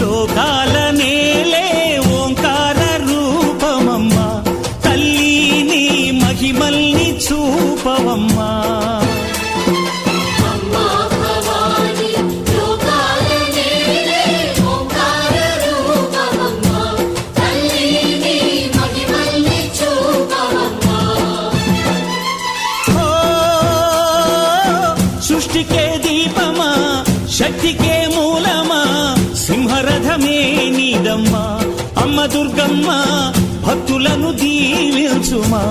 లోకాల నేలే ఓంకార రూపమమ్మా తల్లి నీ మహిమల్ని చూపవమ్మా సృష్టికే దీపమా శక్తికే మూలమా సింహరథమే నీదమ్మా అమ్మ దుర్గమ్మ భక్తులను దీవించుమా